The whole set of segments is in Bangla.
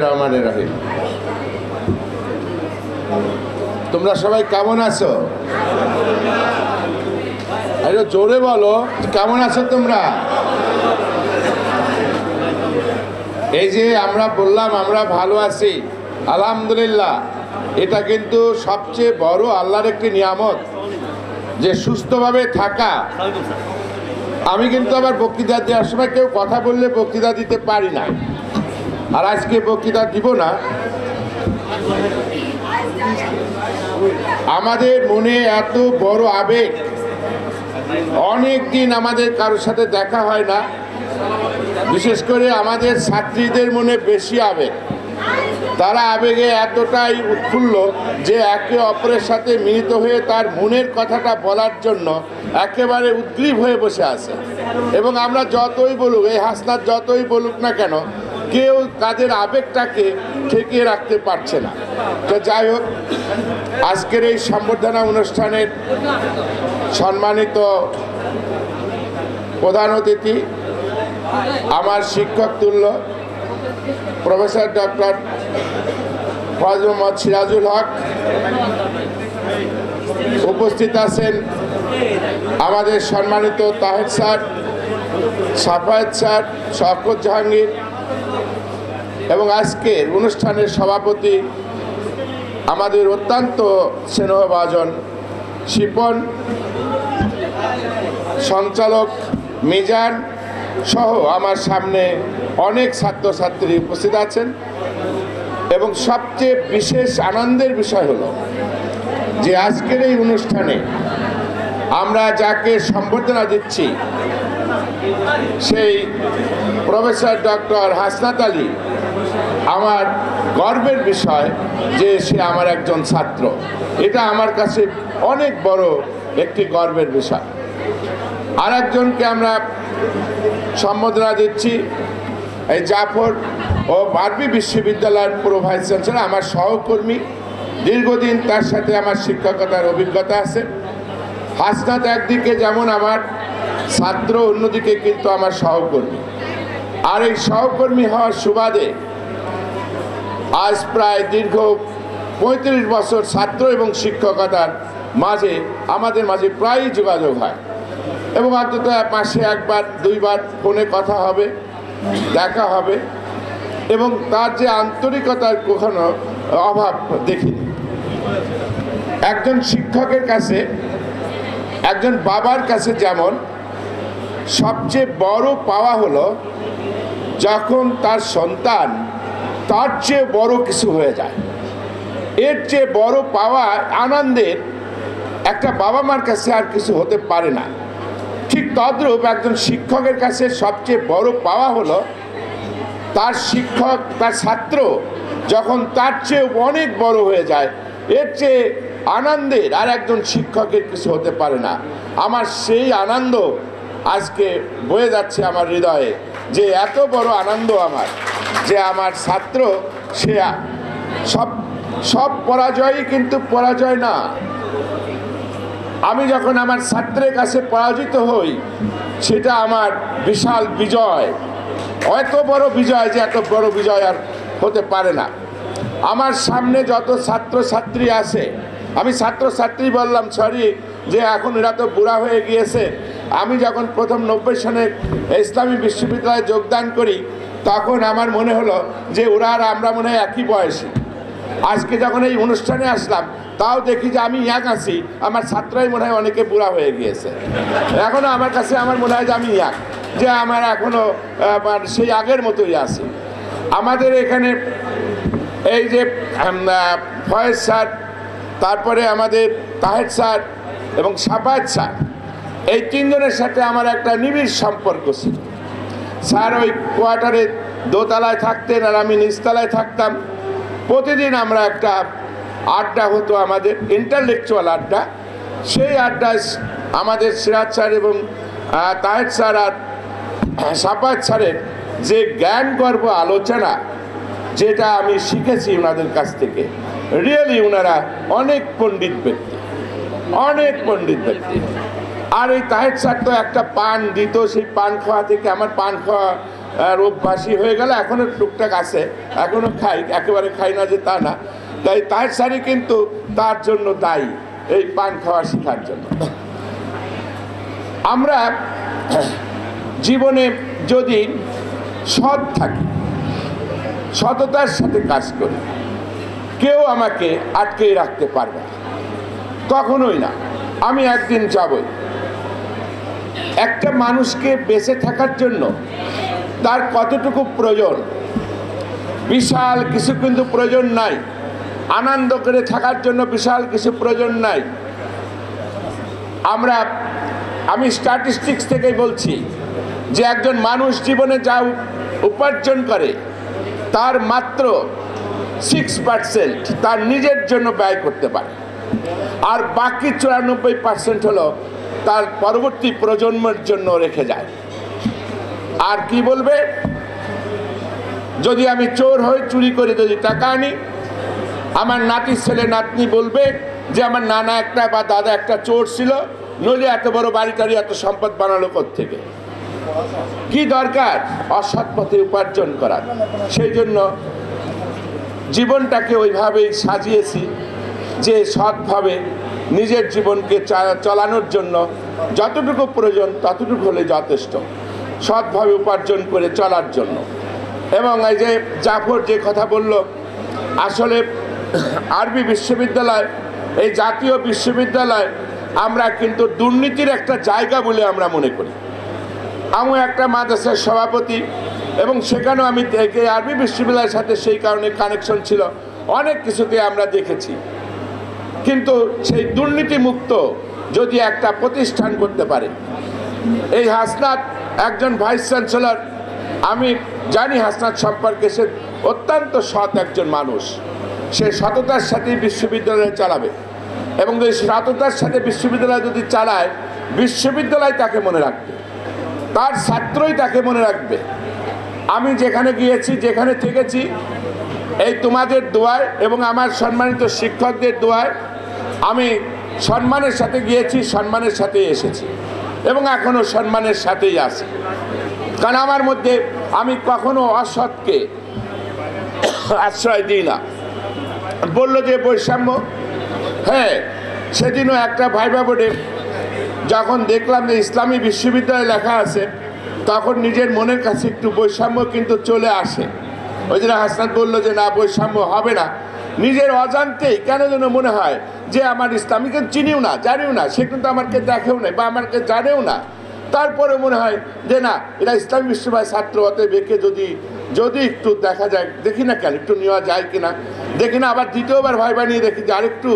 রহমানির রহিম। তোমরা সবাই কেমন আছো? আরে জোরে বলো, কেমন আছো তোমরা? এই যে আমরা বললাম আমরা ভালো আছি, আলহামদুলিল্লাহ। এটা কিন্তু সবচেয়ে বড় আল্লাহর একটি নিয়ামত, যে সুস্থভাবে থাকা। আমি কিন্তু আবার বক্তৃতা দেওয়ার সময় কেউ কথা বললে বক্তৃতা দিতে পারি না, আর আজকে বক্তৃতা দিব না। আমাদের মনে এত বড় আবেগ, অনেক দিন আমাদের কারোর সাথে দেখা হয় না। বিশেষ করে আমাদের ছাত্রীদের মনে বেশি আবেগ। তারা আবেগে এতটাই উৎফুল্ল যে একে অপরের সাথে মিলিত হয়ে তার মনের কথাটা বলার জন্য একেবারে উদ্গ্রীব হয়ে বসে আছে। এবং আমরা যতই বলুক, এই হাসনাত যতই বলুক না কেন, কেউ তাদের আবেগটাকে ঠেকিয়ে রাখতে পারছে না। তো যাই হোক, আজকের এই সম্বর্ধনা অনুষ্ঠানের সম্মানিত প্রধান অতিথি, আমার শিক্ষক তুল্য প্রফেসর ডক্টর ফজল মোহাম্মদ সিরাজুল হক, উপস্থিত আছেন আমাদের সম্মানিত তাহের স্যার, সাফায়েত স্যার, শওকত জাহাঙ্গীর, এবং আজকের অনুষ্ঠানের সভাপতি আমাদের অত্যন্ত স্নেহভাজন শিপন, সঞ্চালক মিজান সহ আমার সামনে অনেক ছাত্রছাত্রী উপস্থিত আছেন। এবং সবচেয়ে বিশেষ আনন্দের বিষয় হলো যে আজকের এই অনুষ্ঠানে আমরা যাকে সম্বর্ধনা দিচ্ছি সেই প্রফেসর ডক্টর হাসনাত আলী। আমার গর্বের বিষয় যে সে আমার একজন ছাত্র, এটা আমার কাছে অনেক বড় একটি গর্বের বিষয়। আর একজনকে আমরা সম্বোধনা দিচ্ছি, এই জাফর ও আরবি বিশ্ববিদ্যালয়ের পুরো ভাইস চ্যান্সেলর, আমার সহকর্মী, দীর্ঘদিন তার সাথে আমার শিক্ষকতার অভিজ্ঞতা আছে। হাসনাত একদিকে যেমন আমার ছাত্র, অন্যদিকে কিন্তু আমার সহকর্মী। আর এই সহকর্মী হওয়ার সুবাদে আজ প্রায় দীর্ঘ 35 বছর ছাত্র এবং শিক্ষকতার মাঝে আমাদের মাঝে প্রায়ই যোগাযোগ হয়, এবং অন্তত মাসে একবার দুইবার ফোনে কথা হবে, দেখা হবে। এবং তার যে আন্তরিকতার কখনো অভাব দেখিনি। একজন শিক্ষকের কাছে, একজন বাবার কাছে যেমন সবচেয়ে বড় পাওয়া হলো যখন তার সন্তান তার চেয়ে বড় কিছু হয়ে যায়। এর চেয়ে বড় পাওয়া, আনন্দের, একটা বাবা মার কাছে আর কিছু হতে পারে না। ঠিক তদ্রূপ একজন শিক্ষকের কাছে সবচেয়ে বড় পাওয়া হলো তার শিক্ষক, তার ছাত্র যখন তার চেয়ে অনেক বড় হয়ে যায়। এর চেয়ে আনন্দের আর একজন শিক্ষকের কিছু হতে পারে না। আমার সেই আনন্দ আজকে বয়ে যাচ্ছে আমার হৃদয়ে, যে এত বড় আনন্দ আমার, যে আমার ছাত্র সে সব পরাজয়ই কিন্তু পরাজয় না। আমি যখন আমার ছাত্রের কাছে পরাজিত হই, সেটা আমার বিশাল বিজয়, এত বড় বিজয় যে এত বড় বিজয় আর হতে পারে না। আমার সামনে যত ছাত্রছাত্রী আছে, আমি ছাত্রছাত্রী বললাম, সরি, যে এখন এরা তো বুড়া হয়ে গিয়েছে। আমি যখন প্রথম 90 সনে ইসলামী বিশ্ববিদ্যালয়ে যোগদান করি, তখন আমার মনে হলো যে ওরা আর আমরা মনে হয় একই বয়সী। আজকে যখন এই অনুষ্ঠানে আসলাম, তাও দেখি যে আমি ইয়াং আছি, আমার ছাত্রই মনে হয় অনেকে বুড়া হয়ে গিয়েছে। এখনও আমার কাছে আমার মনে হয় যে আমি ইয়াং, যে আমার এখনও সেই আগের মতোই আছি। আমাদের এখানে এই যে ফয়েজ স্যার, তারপরে আমাদের তাহের স্যার এবং সাফায়েত স্যার, এই তিনজনের সাথে আমার একটা নিবিড় সম্পর্ক ছিল। স্যার ওই কোয়ার্টারে দোতলায় থাকতেন আর আমি নিচতলায় থাকতাম। প্রতিদিন আমরা একটা আড্ডা হতো, আমাদের ইন্টারলেকচুয়াল আড্ডা। সেই আড্ডায় আমাদের সিরাজ স্যার এবং তাহের স্যার আর সাফায়েত স্যারের যে জ্ঞান গর্ব আলোচনা, যেটা আমি শিখেছি ওনাদের কাছ থেকে, রিয়েলি ওনারা অনেক পণ্ডিত ব্যক্তি, অনেক পণ্ডিত ব্যক্তি। আর এই তাহের স্যার তো একটা পান দিত, সেই পান খাওয়া থেকে আমার পান খাওয়া আর অভ্যাসী হয়ে গেল, এখনও টুকটাক আছে, এখনও খাই, একেবারে খাই না যে তা না। তাই তার সারি কিন্তু তার জন্য দায়ী, এই পান খাওয়া শেখার জন্য। আমরা জীবনে যদি সৎ থাকি, সততার সাথে কাজ করি, কেউ আমাকে আটকে রাখতে পারবে না, কখনোই না। আমি একদিন যাবই। একটা মানুষকে বেঁচে থাকার জন্য তার কতটুকু প্রয়োজন, বিশাল কিছু কিন্তু প্রয়োজন নাই। আনন্দ করে থাকার জন্য বিশাল কিছু প্রয়োজন নাই। আমি স্ট্যাটিস্টিক্স থেকেই বলছি যে একজন মানুষ জীবনে যা উপার্জন করে তার মাত্র 6% তার নিজের জন্য ব্যয় করতে পারে, আর বাকি 94% হলো তার পরবর্তী প্রজন্মের জন্য রেখে যায়। আর কি বলবে, যদি আমি চোর হই, চুরি করে যদি টাকা আনি, আমার নাতি ছেলে নাতনি বলবে যে আমার নানা একটা বা দাদা একটা চোর ছিল, নইলে এত বড় বাড়ি টাড়ি এত সম্পদ বানালো কোত্থেকে? কি দরকার অসৎ পথে উপার্জন করার? সেই জন্য জীবনটাকে ওইভাবেই সাজিয়েছি যে সৎভাবে নিজের জীবনকে চালানোর জন্য যতটুকু প্রয়োজন ততটুকু হলে যথেষ্ট, সৎভাবে উপার্জন করে চলার জন্য। এবং এই যে জাফর যে কথা বলল, আসলে আরবি বিশ্ববিদ্যালয়, এই জাতীয় বিশ্ববিদ্যালয় আমরা কিন্তু দুর্নীতির একটা জায়গা বলে আমরা মনে করি। আমি একটা মাদ্রাসার সভাপতি, এবং সেখানেও আমি আরবি বিশ্ববিদ্যালয়ের সাথে সেই কারণে কানেকশন ছিল, অনেক কিছুতে আমরা দেখেছি। কিন্তু সেই দুর্নীতিমুক্ত যদি একটা প্রতিষ্ঠান করতে পারে, এই হাসনাত একজন ভাইস চ্যান্সেলর, আমি জানি হাসনাত সম্পর্কে, সে অত্যন্ত সৎ একজন মানুষ। সে সততার সাথে বিশ্ববিদ্যালয় চালাবে, এবং যদি সততার সাথে বিশ্ববিদ্যালয় যদি চালায়, বিশ্ববিদ্যালয় তাকে মনে রাখবে, তার ছাত্রই তাকে মনে রাখবে। আমি যেখানে গিয়েছি, যেখানে থেকেছি, এই তোমাদের দোয়ায় এবং আমার সম্মানিত শিক্ষকদের দোয়ায় আমি সম্মানের সাথে গিয়েছি, সম্মানের সাথে এসেছি, এবং এখনও সম্মানের সাথেই আছি। কারণ আমার মধ্যে আমি কখনো অসৎকে আশ্রয় দিই না। বললো যে বৈষম্য, হ্যাঁ, সেদিনও একটা ভাইবা বোর্ডে যখন দেখলাম যে ইসলামী বিশ্ববিদ্যালয় লেখা আছে, তখন নিজের মনের কাছে একটু বৈষম্য কিন্তু চলে আসে। ওই জন্য হাসনাত বললো যে না, বৈষম্য হবে না। নিজের অজান্তেই কেন যেন মনে হয় যে আমার ইসলামীকে চিনিও না, জানিও না, সে কিন্তু আমাকে দেখেও না বা আমাকে জানেও না, তারপরে মনে হয় যে না, এরা ইসলামী বিশ্ববিদ্যালয়ের ছাত্র, অতএব একে যদি একটু দেখা যায়, দেখি না কেন, একটু নেওয়া যায় কিনা, দেখি না, আবার দ্বিতীয়বার ভাই বানিয়ে দেখি যে আরেকটু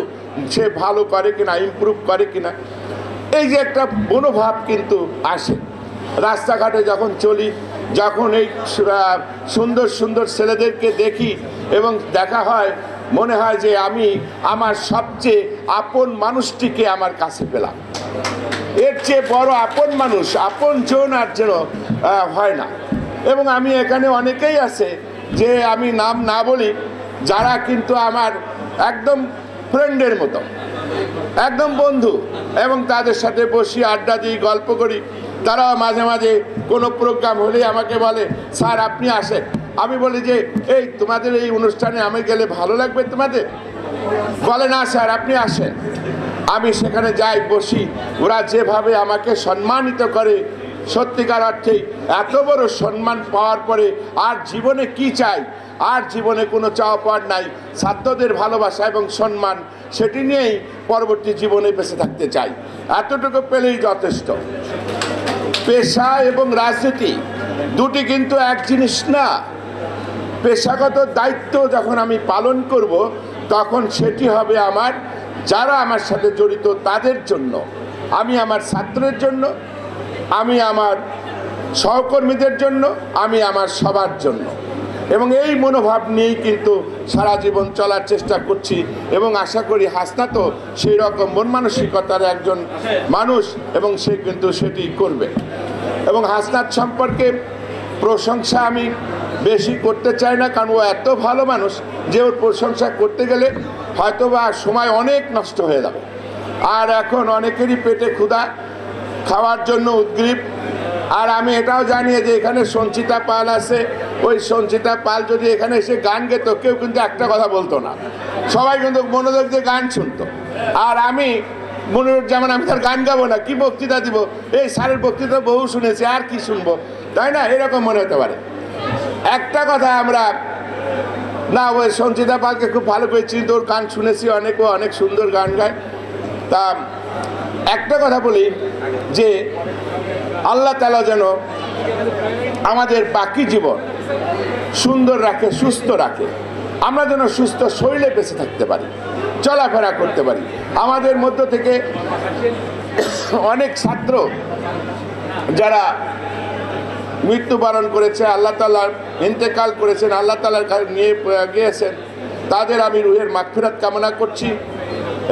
সে ভালো করে কিনা, ইমপ্রুভ করে কিনা। এই যে একটা মনোভাব কিন্তু আসে। রাস্তাঘাটে যখন চলি, যখন এই সুন্দর সুন্দর ছেলেদেরকে দেখি এবং দেখা হয়, মনে হয় যে আমি আমার সবচেয়ে আপন মানুষটিকে আমার কাছে পেলাম। এর চেয়ে বড় আপন মানুষ, আপন জন আর যেন হয় না। এবং আমি এখানে অনেকেই আছে যে আমি নাম না বলি, যারা কিন্তু আমার একদম ফ্রেন্ডের মতো, একদম বন্ধু, এবং তাদের সাথে বসি, আড্ডা দিই, গল্প করি। তারাও মাঝে মাঝে কোনো প্রোগ্রাম হলেই আমাকে বলে, স্যার আপনি আসেন। আমি বলি যে এই তোমাদের এই অনুষ্ঠানে আমি গেলে ভালো লাগবে তোমাদের? বলে না স্যার, আপনি আসেন। আমি সেখানে যাই, বসি। ওরা যেভাবে আমাকে সম্মানিত করে, সত্যিকার অর্থেই এত বড় সম্মান পাওয়ার পরে আর জীবনে কি চাই? আর জীবনে কোনো চাওয়া পাওয়ার নাই। ছাত্রদের ভালোবাসা এবং সম্মান, সেটি নিয়েই পরবর্তী জীবনে বেঁচে থাকতে চাই। এতটুকু পেলেই যথেষ্ট। পেশা এবং রাজনীতি দুটি কিন্তু এক জিনিস না। পেশাগত দায়িত্ব যখন আমি পালন করব, তখন সেটি হবে আমার, যারা আমার সাথে জড়িত তাদের জন্য, আমি আমার ছাত্রের জন্য, আমি আমার সহকর্মীদের জন্য, আমি আমার সবার জন্য। এবং এই মনোভাব নিয়েই কিন্তু সারা জীবন চলার চেষ্টা করছি, এবং আশা করি হাসনাতও সেই রকম মন মানসিকতার একজন মানুষ, এবং সে কিন্তু সেটি করবে। এবং হাসনাত সম্পর্কে প্রশংসা আমি বেশি করতে চাই না, কারণ ও এত ভালো মানুষ যে ওর প্রশংসা করতে গেলে হয়তোবা সময় অনেক নষ্ট হয়ে যাবে। আর এখন অনেকেরই পেটে ক্ষুধা, খাওয়ার জন্য উদ্গ্রীব, আর আমি এটাও জানি যে এখানে সঞ্চিতা পাল আছে, ওই সঞ্চিতা পাল যদি এখানে এসে গান গেত কেউ কিন্তু একটা কথা বলতো না, সবাই কিন্তু মনোযোগ দিয়ে গান শুনতো। আর আমি যেমন আমি তার গান গাবো না, কি বক্তৃতা দিব, এই স্যারের বক্তৃতা বহু শুনেছি আর কি শুনবো, তাই না, এরকম মনে হতে পারে। একটা কথা আমরা না, ওই সঞ্চিতা পালকে খুব ভালো করে চিনি, ওর গান শুনেছি অনেক, অনেক সুন্দর গান গায়। তা একটা কথা বলি যে আল্লাহ তাআলা যেন আমাদের বাকি জীবন সুন্দর রাখে, সুস্থ রাখে, আমরা যেন সুস্থ শরীরে বেঁচে থাকতে পারি, চলাফেরা করতে পারি। আমাদের মধ্য থেকে অনেক ছাত্র যারা মৃত্যুবরণ করেছে, আল্লাহ তাআলার ইন্তেকাল করেছেন, আল্লাহ তাআলার নিয়ে গিয়েছেন, তাদের আমি রুহের মাগফিরাত কামনা করছি।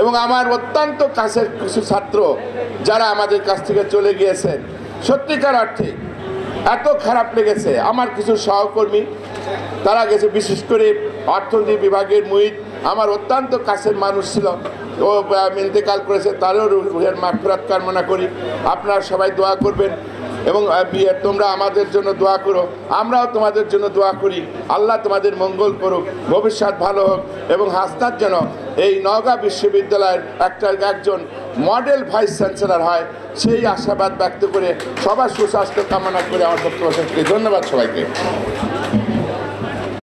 এবং আমার অত্যন্ত কাছের কিছু ছাত্র যারা আমাদের কাছ থেকে চলে গিয়েছেন, সত্যিকার অর্থে এত খারাপ লেগেছে। আমার কিছু সহকর্মী তারা গেছে, বিশেষ করে অর্থনীতি বিভাগের মুহিত আমার অত্যন্ত কাছের মানুষ ছিল, ও ইন্তেকাল করেছে, তারও রুহের মাগফিরাত কামনা করি। আপনারা সবাই দোয়া করবেন এবং তোমরা আমাদের জন্য দোয়া করো, আমরাও তোমাদের জন্য দোয়া করি। আল্লাহ তোমাদের মঙ্গল করুক, ভবিষ্যৎ ভালো হোক এবং হাসনাত যেন এই নওগাঁ বিশ্ববিদ্যালয়ের একজন মডেল ভাইস চ্যান্সেলর হয়, সেই আশাবাদ ব্যক্ত করে সবার সুস্বাস্থ্য কামনা করে আমার বক্তব্য শেষ করি। ধন্যবাদ সবাইকে।